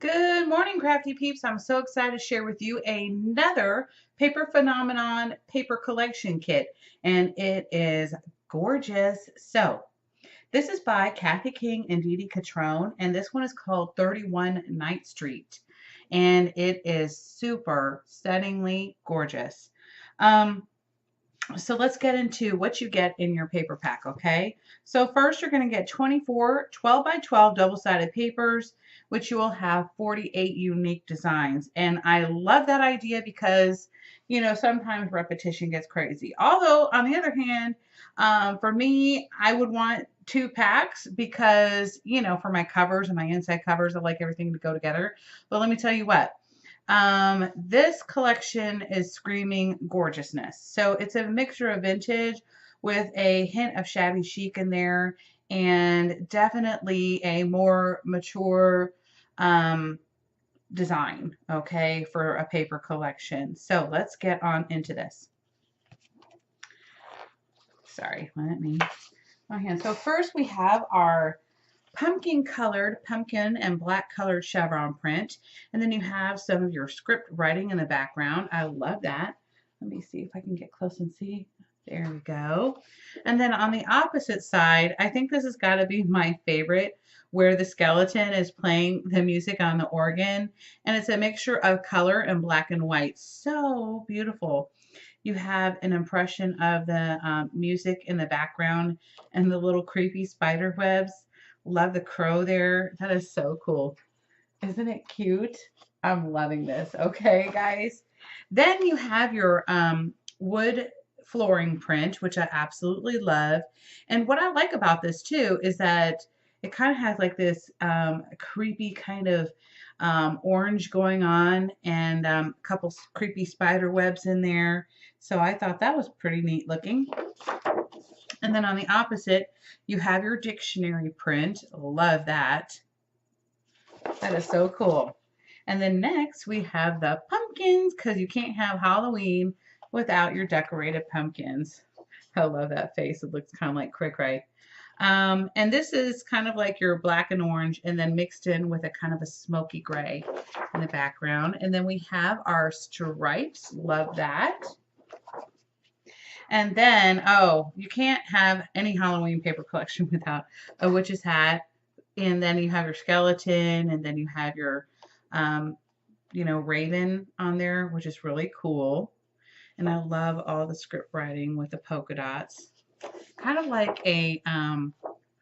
Good morning, Crafty Peeps. I'm so excited to share with you another Paper Phenomenon paper collection kit, and it is gorgeous. So, this is by Kathy King and Dee Dee Catrone, and this one is called 31 Ninth Street, and it is super stunningly gorgeous. Um, so let's get into what you get in your paper pack, okay? So first you're going to get 24 12 by 12 double-sided papers, which you will have 48 unique designs. And I love that idea because, sometimes repetition gets crazy. Although, on the other hand, for me, I would want 2 packs because, for my covers and my inside covers, I like everything to go together. But let me tell you what, this collection is screaming gorgeousness. So it's a mixture of vintage with a hint of shabby chic in there and definitely a more mature design, okay, for a paper collection. So let's get on into this. Sorry, let me my hand. So first we have our pumpkin and black colored chevron print. And then you have some of your script writing in the background. I love that. Let me see if I can get close and see. There we go. And then on the opposite side, I think this has got to be my favorite, where the skeleton is playing the music on the organ. And it's a mixture of color and black and white. So beautiful. You have an impression of the music in the background and the little creepy spider webs. Love the crow there. That is so cool. Isn't it cute? I'm loving this. Okay, guys. Then you have your wood flooring print, which I absolutely love. And what I like about this too is that it kind of has like this creepy kind of orange going on and a couple creepy spider webs in there. So I thought that was pretty neat looking. And then on the opposite, you have your dictionary print. Love that. That is so cool. And then next we have the pumpkins, because you can't have Halloween without your decorated pumpkins. I love that face. It looks kind of like cray-cray. And this is kind of like your black and orange and then mixed in with a kind of a smoky gray in the background. And then we have our stripes. Love that. And then, oh, you can't have any Halloween paper collection without a witch's hat. And then you have your skeleton, and then you have your, raven on there, which is really cool. And I love all the script writing with the polka dots. Kind of like a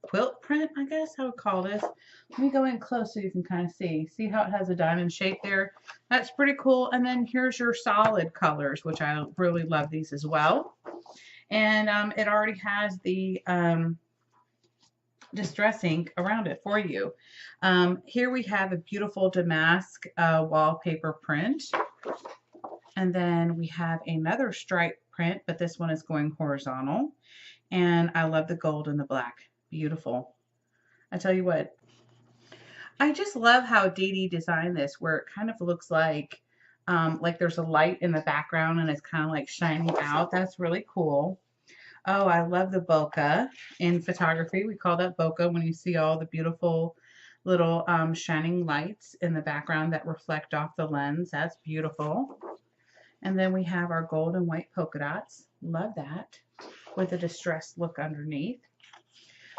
quilt print, I guess I would call this. Let me go in close so you can kind of see. See how it has a diamond shape there? That's pretty cool. And then here's your solid colors, which I really love these as well. And it already has the distress ink around it for you. Here we have a beautiful damask wallpaper print. And then we have another stripe print, but this one is going horizontal. And I love the gold and the black. Beautiful. I tell you what, I just love how Dee Dee designed this, where it kind of looks like there's a light in the background and it's kind of like shining out. That's really cool. Oh, I love the bokeh. In photography, we call that bokeh when you see all the beautiful little shining lights in the background that reflect off the lens. That's beautiful. And then we have our gold and white polka dots. Love that. With a distressed look underneath.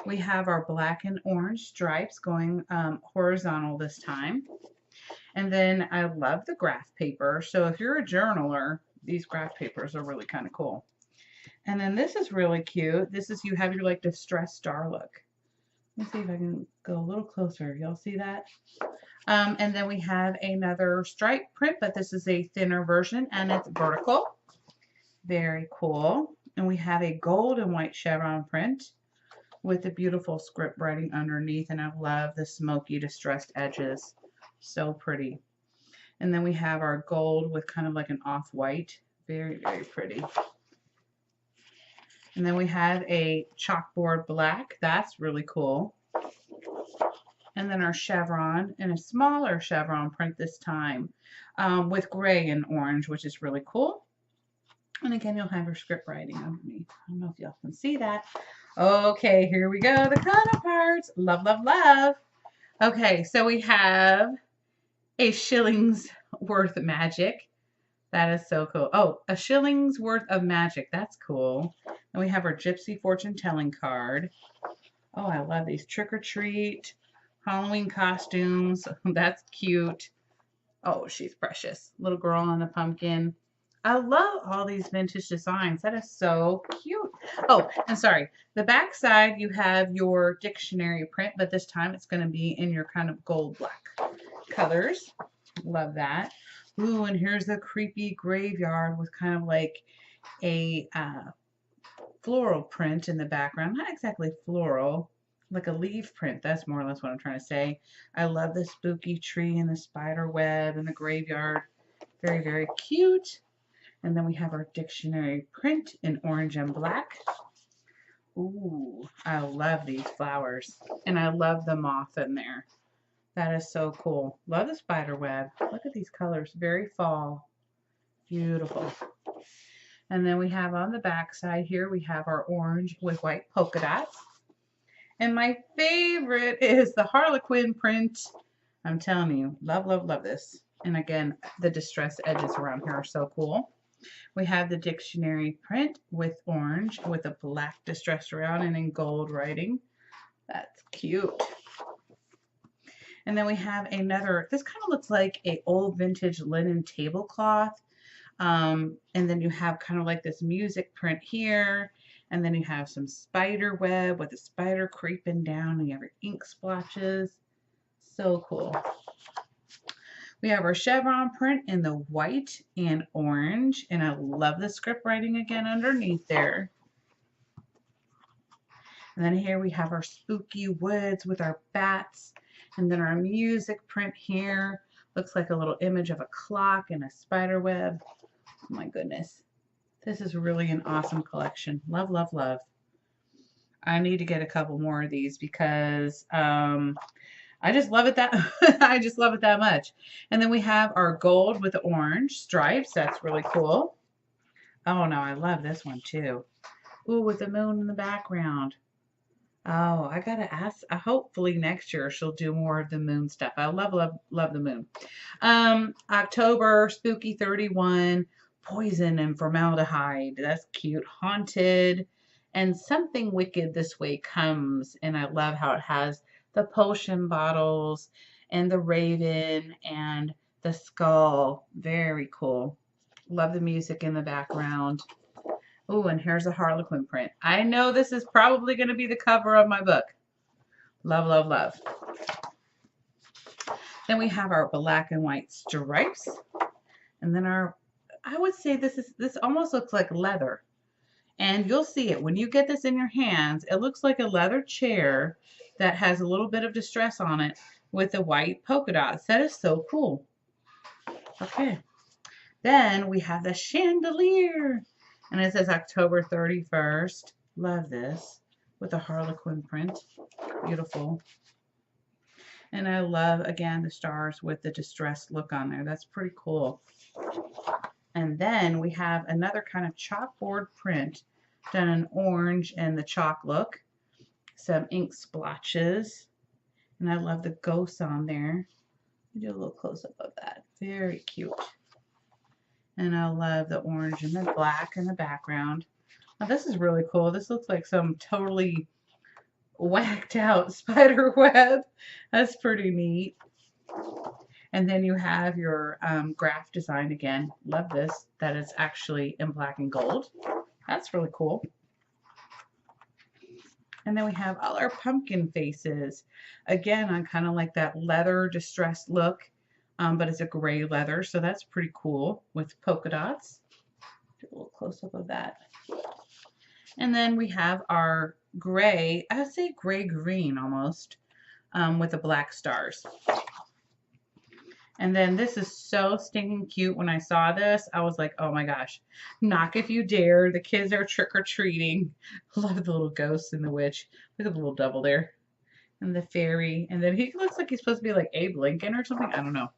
We have our black and orange stripes going horizontal this time. And then I love the graph paper. So if you're a journaler, these graph papers are really kind of cool. And then this is really cute. This is, you have your like distressed star look. Let me see if I can go a little closer. Y'all see that? And then we have another stripe print, but this is a thinner version and it's vertical. Very cool. And we have a gold and white chevron print with the beautiful script writing underneath. And I love the smoky distressed edges. So pretty. And then we have our gold with kind of like an off-white. Very, very pretty. And then we have a chalkboard black. That's really cool. And then our chevron, and a smaller chevron print this time with gray and orange, which is really cool. And again, you'll have your script writing underneath. I don't know if y'all can see that. Okay, here we go. The counterparts. Love, love, love. Okay, so we have a shilling's worth of magic. That is so cool. Oh, a shilling's worth of magic. That's cool. And we have our Gypsy fortune telling card. Oh, I love these trick or treat Halloween costumes. That's cute. Oh, she's precious. Little girl on the pumpkin. I love all these vintage designs. That is so cute. Oh, and sorry. The back side, you have your dictionary print, but this time it's going to be in your kind of gold black colors. Love that. Ooh, and here's the creepy graveyard with kind of like a floral print in the background. Not exactly floral, like a leaf print. That's more or less what I'm trying to say. I love the spooky tree and the spider web and the graveyard. Very, very cute. And then we have our dictionary print in orange and black. Ooh, I love these flowers. And I love the moth in there. That is so cool. Love the spider web. Look at these colors. Very fall. Beautiful. And then we have on the back side here, we have our orange with white polka dots. And my favorite is the Harlequin print. I'm telling you, love, love, love this. And again, the distressed edges around here are so cool. We have the dictionary print with orange with a black distress around and in gold writing. That's cute. And then we have another, this kind of looks like a old vintage linen tablecloth. And then you have kind of like this music print here. And then you have some spider web with a spider creeping down and you have your ink splotches. So cool. We have our chevron print in the white and orange. And I love the script writing again underneath there. And then here we have our spooky woods with our bats. And then our music print here. Looks like a little image of a clock and a spider web. Oh my goodness. This is really an awesome collection. Love, love, love. I need to get a couple more of these because I just love it that I just love it that much. And then we have our gold with the orange stripes. That's really cool. Oh no, I love this one too. Ooh, with the moon in the background. Oh, I gotta ask. Hopefully next year she'll do more of the moon stuff. I love, love, love the moon. October, Spooky 31, Poison and Formaldehyde. That's cute. Haunted, and Something Wicked This Way Comes. And I love how it has the potion bottles and the raven and the skull. Very cool. Love the music in the background. Oh, and here's a Harlequin print. I know this is probably going to be the cover of my book. Love, love, love. Then we have our black and white stripes. And then I would say this almost looks like leather. And you'll see it when you get this in your hands. It looks like a leather chair that has a little bit of distress on it with the white polka dots. That is so cool. Okay. Then we have the chandelier. And it says October 31st. Love this. With a Harlequin print. Beautiful. And I love, again, the stars with the distressed look on there. That's pretty cool. And then we have another kind of chalkboard print done in orange and the chalk look. Some ink splotches. And I love the ghosts on there. Do a little close-up of that. Very cute. And I love the orange and the black in the background. Now this is really cool. This looks like some totally whacked out spider web. That's pretty neat. And then you have your graph design again. Love this. That is actually in black and gold. That's really cool. And then we have all our pumpkin faces. Again, on kind of like that leather distressed look. But it's a gray leather, so that's pretty cool with polka dots. Do a little close-up of that. And then we have our gray, I would say gray-green almost, with the black stars. And then this is so stinking cute. When I saw this, I was like, oh my gosh. Knock if you dare. The kids are trick-or-treating. Love the little ghost and the witch. Look at the little devil there. And the fairy. And then he looks like he's supposed to be like Abe Lincoln or something. I don't know.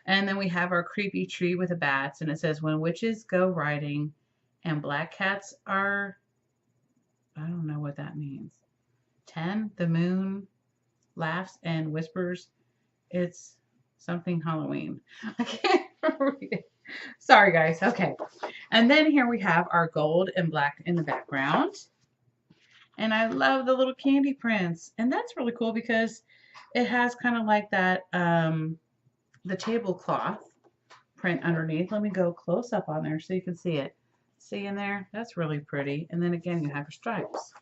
And then we have our creepy tree with the bats. And it says, when witches go riding and black cats are, I don't know what that means. 10, the moon laughs and whispers. It's Something Halloween. I can't read it. Sorry, guys. Okay. And then here we have our gold and black in the background. And I love the little candy prints. And that's really cool because it has kind of like that, the tablecloth print underneath. Let me go close up on there so you can see it. See in there? That's really pretty. And then again, you have your stripes.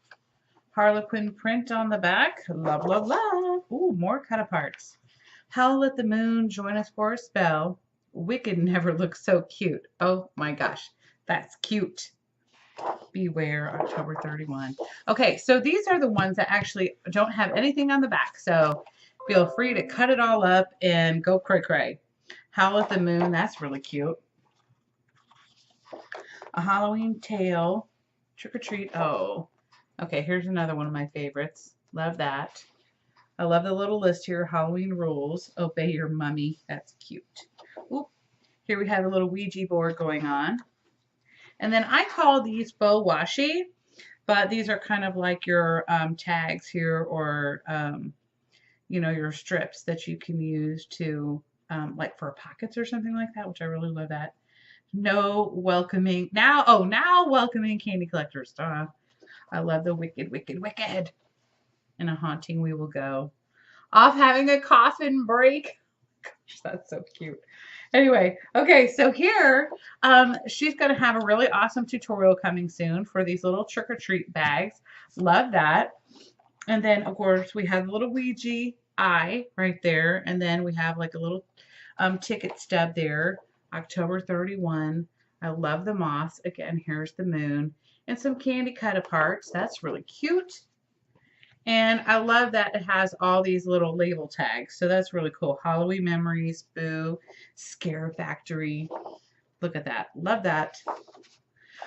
Harlequin print on the back. Love, love, love. Ooh, more cut aparts. Howl at the moon, join us for a spell. Wicked never looks so cute. Oh my gosh, that's cute. Beware, October 31. Okay, so these are the ones that actually don't have anything on the back. So feel free to cut it all up and go cray cray. Howl at the moon, that's really cute. A Halloween tale. Trick or treat. Oh, okay, here's another one of my favorites. Love that. I love the little list here. Halloween rules. Obey your mummy. That's cute. Oop. Here we have a little Ouija board going on. And then I call these faux washi, but these are kind of like your tags here, or you know, your strips that you can use to like for pockets or something like that, which I really love that. No welcoming now. Oh, now welcoming candy collectors. I love the wicked, wicked, wicked. In a haunting we will go. Off having a coffin break. Gosh, that's so cute. Anyway, okay, so here she's going to have a really awesome tutorial coming soon for these little trick-or-treat bags. Love that. And then, of course, we have the little Ouija eye right there. And then we have like a little ticket stub there. October 31. I love the moss. Again, here's the moon. And some candy cut aparts. That's really cute. And I love that it has all these little label tags. So that's really cool. Halloween Memories, Boo, Scare Factory. Look at that. Love that.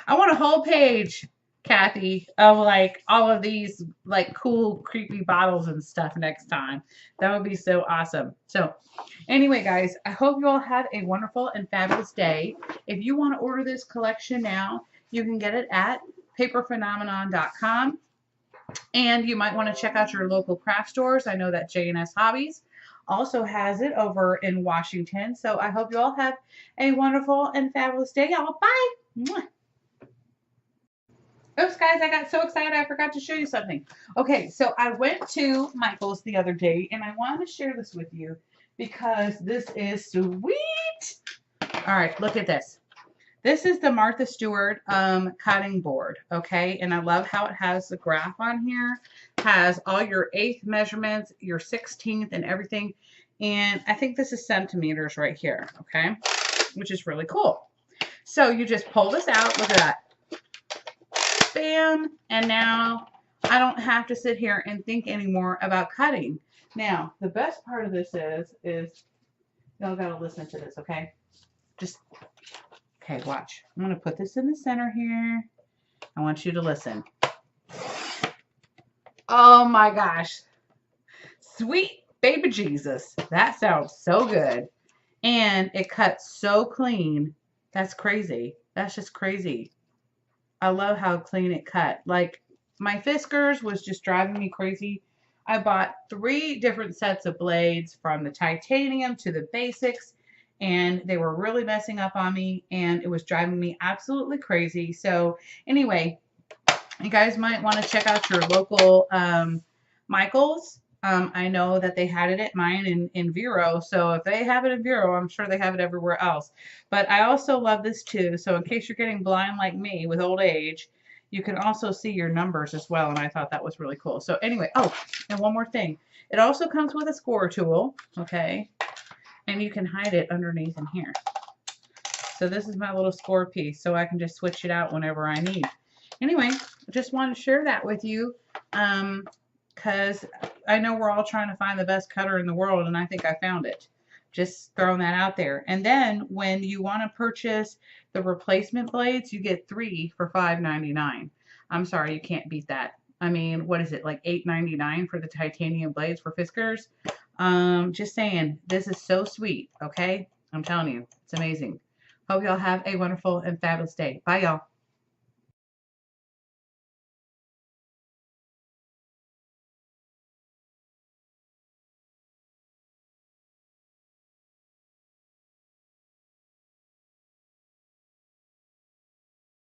I want a whole page, Kathy, of like all of these like cool, creepy bottles and stuff next time. That would be so awesome. So anyway, guys, I hope you all have a wonderful and fabulous day. If you want to order this collection now, you can get it at paperphenomenon.com. And you might want to check out your local craft stores. I know that J&S Hobbies also has it over in Washington. So I hope you all have a wonderful and fabulous day, y'all. Bye. Mwah. Oops, guys, I got so excited I forgot to show you something. Okay, so I went to Michael's the other day, and I wanted to share this with you because this is sweet. All right, look at this. This is the Martha Stewart cutting board, okay? And I love how it has the graph on here. Has all your 1/8 measurements, your 16th, and everything. And I think this is centimeters right here, okay? Which is really cool. So you just pull this out. Look at that. Bam. And now I don't have to sit here and think anymore about cutting. Now, the best part of this is y'all got to listen to this, okay? Just... Okay, watch. I'm going to put this in the center here. I want you to listen. Oh my gosh. Sweet baby Jesus. That sounds so good. And it cuts so clean. That's crazy. That's just crazy. I love how clean it cut. Like, my Fiskars was just driving me crazy. I bought 3 different sets of blades, from the titanium to the basics. And they were really messing up on me, and it was driving me absolutely crazy. So anyway, you guys might want to check out your local Michael's. I know that they had it at mine in Vero. So if they have it in Vero, I'm sure they have it everywhere else. But I also love this too. So in case you're getting blind like me with old age, you can also see your numbers as well. And I thought that was really cool. So anyway, oh, and one more thing. It also comes with a score tool, okay? And you can hide it underneath in here. So this is my little score piece, so I can just switch it out whenever I need. Anyway, I just wanted to share that with you because I know we're all trying to find the best cutter in the world, and I think I found it. Just throwing that out there. And then when you want to purchase the replacement blades, you get 3 for $5.99. I'm sorry, you can't beat that. I mean, what is it, like $8.99 for the titanium blades for Fiskars? Just saying, this is so sweet, okay? I'm telling you, it's amazing. Hope y'all have a wonderful and fabulous day. Bye, y'all.